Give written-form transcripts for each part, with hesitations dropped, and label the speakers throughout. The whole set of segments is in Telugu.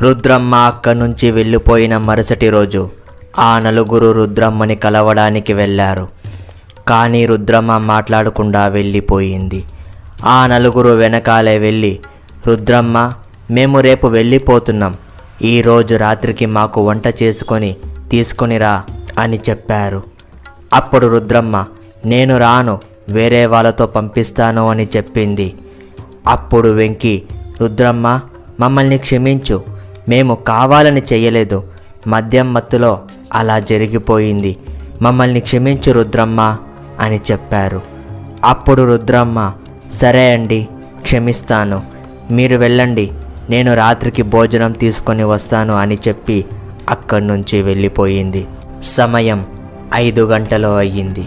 Speaker 1: రుద్రమ్మ అక్కడి నుంచి వెళ్ళిపోయిన మరుసటి రోజు ఆ నలుగురు రుద్రమ్మని కలవడానికి వెళ్ళారు. కానీ రుద్రమ్మ మాట్లాడకుండా వెళ్ళిపోయింది. ఆ నలుగురు వెనకాలే వెళ్ళి, రుద్రమ్మ, మేము రేపు వెళ్ళిపోతున్నాం, ఈరోజు రాత్రికి మాకు వంట చేసుకొని తీసుకొనిరా అని చెప్పారు. అప్పుడు రుద్రమ్మ, నేను రాను, వేరే వాళ్ళతో పంపిస్తాను అని చెప్పింది. అప్పుడు వెంకీ, రుద్రమ్మ, మమ్మల్ని క్షమించు, మేము కావాలని చెయ్యలేదు, మద్యం మత్తులో అలా జరిగిపోయింది, మమ్మల్ని క్షమించు రుద్రమ్మ అని చెప్పారు. అప్పుడు రుద్రమ్మ, సరే అండి, క్షమిస్తాను, మీరు వెళ్ళండి, నేను రాత్రికి భోజనం తీసుకొని వస్తాను అని చెప్పి అక్కడి నుంచి వెళ్ళిపోయింది. సమయం 5 గంటలు అయ్యింది.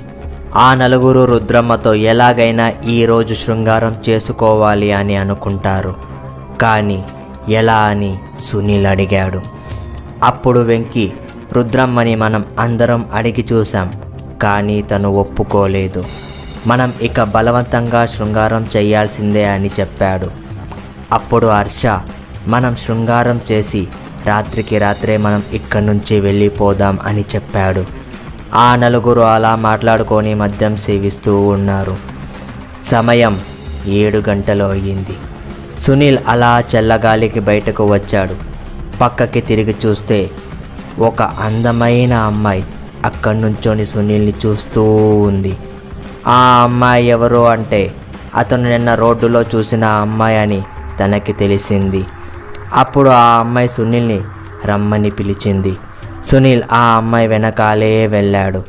Speaker 1: ఆ నలుగురు రుద్రమ్మతో ఎలాగైనా ఈరోజు శృంగారం చేసుకోవాలి అని అనుకుంటారు. కానీ ఎలా అని సునీల్ అడిగాడు. అప్పుడు వెంకీ, రుద్రమ్మని మనం అందరం అడిగి చూసాం, కానీ తను ఒప్పుకోలేదు, మనం ఇక బలవంతంగా శృంగారం చేయాల్సిందే అని చెప్పాడు. అప్పుడు హర్ష, మనం శృంగారం చేసి రాత్రికి రాత్రే మనం ఇక్కడి నుంచి వెళ్ళిపోదాం అని చెప్పాడు. ఆ నలుగురు అలా మాట్లాడుకొని మద్యం సేవిస్తూ ఉన్నారు. సమయం 7 గంటలు అయ్యింది. సునీల్ అలా చల్లగాలికి బయటకు వచ్చాడు. పక్కకి తిరిగి చూస్తే ఒక అందమైన అమ్మాయి అక్కడి నుంచొని సునీల్ని చూస్తూ ఉంది. ఆ అమ్మాయి ఎవరు అంటే అతను నిన్న రోడ్డులో చూసిన అమ్మాయి అని తనకి తెలిసింది. అప్పుడు ఆ అమ్మాయి సునీల్ని రమ్మని పిలిచింది. సునీల్ ఆ అమ్మాయి వెనకాలే వెళ్ళాడు.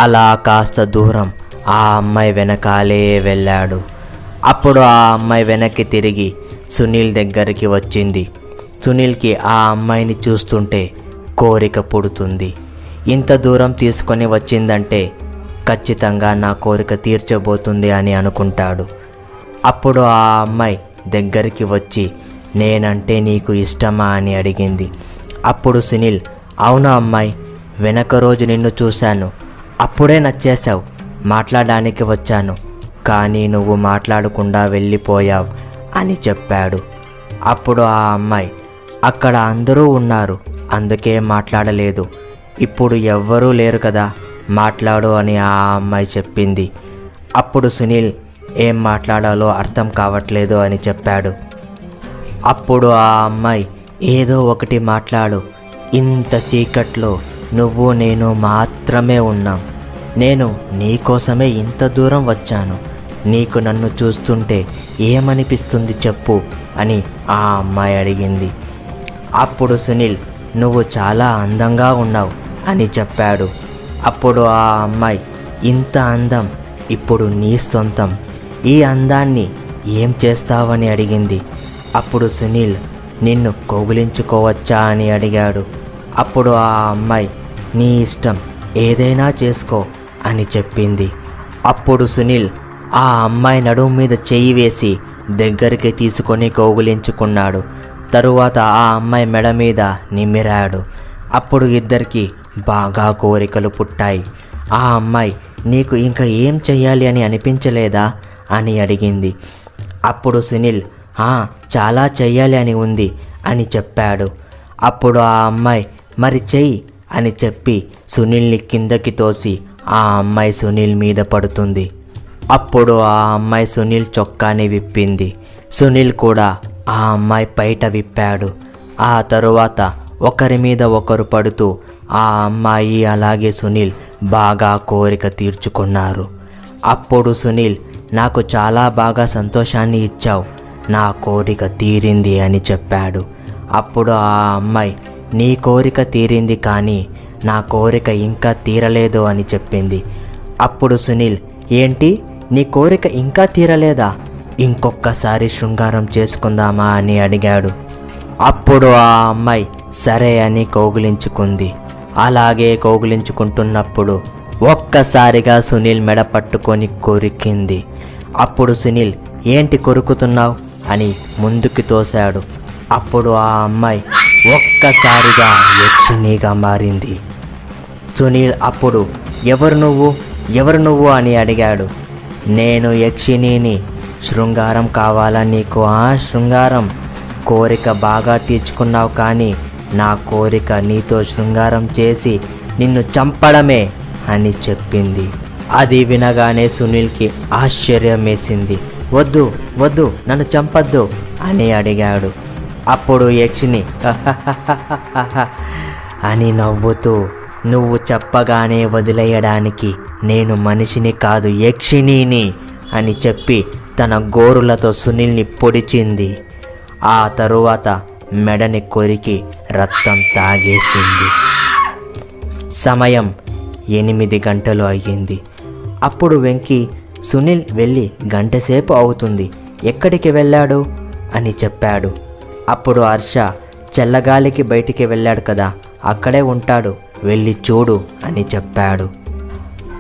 Speaker 1: అలా కాస్త దూరం ఆ అమ్మాయి వెనకాలే వెళ్ళాడు. అప్పుడు ఆ అమ్మాయి వెనక్కి తిరిగి సునీల్ దగ్గరికి వచ్చింది. సునీల్కి ఆ అమ్మాయిని చూస్తుంటే కోరిక పుడుతుంది. ఇంత దూరం తీసుకొని వచ్చిందంటే ఖచ్చితంగా నా కోరిక తీర్చబోతుంది అని అనుకుంటాడు. అప్పుడు ఆ అమ్మాయి దగ్గరికి వచ్చి, నేనంటే నీకు ఇష్టమా అని అడిగింది. అప్పుడు సునీల్, అవును అమ్మాయి, వెనక రోజు నిన్ను చూశాను, అప్పుడే నచ్చేశావు, మాట్లాడడానికి వచ్చాను, కానీ నువ్వు మాట్లాడకుండా వెళ్ళిపోయావు అని చెప్పాడు. అప్పుడు ఆ అమ్మాయి, అక్కడ అందరూ ఉన్నారు, అందుకే మాట్లాడలేదు, ఇప్పుడు ఎవ్వరూ లేరు కదా, మాట్లాడు అని ఆ అమ్మాయి చెప్పింది. అప్పుడు సునీల్ ఏం మాట్లాడాలో అర్థం కావట్లేదు అని చెప్పాడు. అప్పుడు ఆ అమ్మాయి, ఏదో ఒకటి మాట్లాడు, ఇంత చీకట్లో నువ్వు నేను మాత్రమే ఉన్నాం, నేను నీకోసమే ఇంత దూరం వచ్చాను, నీకు నన్ను చూస్తుంటే ఏమనిపిస్తుంది చెప్పు అని ఆ అమ్మాయి అడిగింది. అప్పుడు సునీల్, నువ్వు చాలా అందంగా ఉన్నావు అని చెప్పాడు. అప్పుడు ఆ అమ్మాయి, ఇంత అందం ఇప్పుడు నీ సొంతం, ఈ అందాన్ని ఏం చేస్తావని అడిగింది. అప్పుడు సునీల్, నిన్ను కౌగిలించుకోవచ్చా అని అడిగాడు. అప్పుడు ఆ అమ్మాయి, నీ ఇష్టం, ఏదైనా చేసుకో అని చెప్పింది. అప్పుడు సునీల్ ఆ అమ్మాయి నడుము మీద చెయ్యి వేసి దగ్గరికి తీసుకొని కౌగిలించుకున్నాడు. తరువాత ఆ అమ్మాయి మెడ మీద నిమిరాడు. అప్పుడు ఇద్దరికి బాగా కోరికలు పుట్టాయి. ఆ అమ్మాయి, నీకు ఇంకా ఏం చెయ్యాలి అని అనిపించలేదా అని అడిగింది. అప్పుడు సునీల్, చాలా చెయ్యాలి అని ఉంది అని చెప్పాడు. అప్పుడు ఆ అమ్మాయి, మరి చెయ్యి అని చెప్పి సునీల్ని కిందకి తోసి ఆ అమ్మాయి సునీల్ మీద పడుతుంది. అప్పుడు ఆ అమ్మాయి సునీల్ చొక్కాని విప్పింది. సునీల్ కూడా ఆ అమ్మాయి పైట విప్పాడు. ఆ తరువాత ఒకరి మీద ఒకరు పడుతూ ఆ అమ్మాయి అలాగే సునీల్ బాగా కోరిక తీర్చుకున్నారు. అప్పుడు సునీల్, నాకు చాలా బాగా సంతోషాన్ని ఇచ్చావు, నా కోరిక తీరింది అని చెప్పాడు. అప్పుడు ఆ అమ్మాయి, నీ కోరిక తీరింది కానీ నా కోరిక ఇంకా తీరలేదు అని చెప్పింది. అప్పుడు సునీల్, ఏంటి, నీ కోరిక ఇంకా తీరలేదా, ఇంకొకసారి శృంగారం చేసుకుందామా అని అడిగాడు. అప్పుడు ఆ అమ్మాయి సరే అని కౌగిలించుకుంది. అలాగే కౌగిలించుకుంటున్నప్పుడు ఒక్కసారిగా సునీల్ మెడ పట్టుకొని కొరికింది. అప్పుడు సునీల్, ఏంటి కొరుకుతున్నావు అని ముందుకు తోశాడు. అప్పుడు ఆ అమ్మాయి ఒక్కసారిగా యక్షిణిగా మారింది. సునీల్ అప్పుడు, ఎవరు నువ్వు అని అడిగాడు. నేను యక్షిణిని, శృంగారం కావాలా నీకు? శృంగారం కోరిక బాగా తీర్చుకున్నావు, కానీ నా కోరిక నీతో శృంగారం చేసి నిన్ను చంపడమే అని చెప్పింది. అది వినగానే సునీల్కి ఆశ్చర్యం వేసింది. వద్దు వద్దు, నన్ను చంపద్దు అని అడిగాడు. అప్పుడు యక్షిని అని నవ్వుతూ, నువ్వు చెప్పగానే వదిలేయడానికి నేను మనిషిని కాదు, యక్షిణిని అని చెప్పి తన గోరులతో సునీల్ని పొడిచింది. ఆ తరువాత మెడని కొరికి రక్తం తాగేసింది. సమయం 8 గంటలు అయ్యింది. అప్పుడు వెంకీ, సునీల్ వెళ్ళి గంటసేపు అవుతుంది, ఎక్కడికి వెళ్ళాడు అని చెప్పాడు. అప్పుడు హర్ష, చల్లగాలికి బయటికి వెళ్ళాడు కదా, అక్కడే ఉంటాడు, వెళ్ళి చూడు అని చెప్పాడు.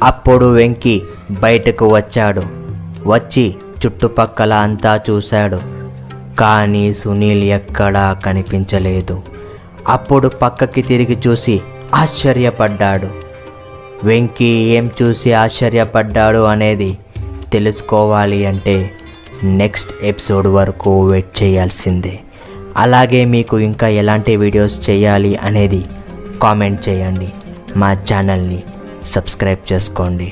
Speaker 1: అప్పుడు వెంకీ బయటకు వచ్చాడు. వచ్చి చుట్టుపక్కల అంతా చూశాడు, కానీ సునీల్ ఎక్కడా కనిపించలేదు. అప్పుడు పక్కకి తిరిగి చూసి ఆశ్చర్యపడ్డాడు. వెంకీ ఏం చూసి ఆశ్చర్యపడ్డాడు అనేది తెలుసుకోవాలి అంటే నెక్స్ట్ ఎపిసోడ్ వరకు వెయిట్ చేయాల్సిందే. అలాగే మీకు ఇంకా ఎలాంటి వీడియోస్ చేయాలి అనేది కామెంట్ చేయండి. మా ఛానల్ని సబ్స్క్రైబ్ చేసుకోండి.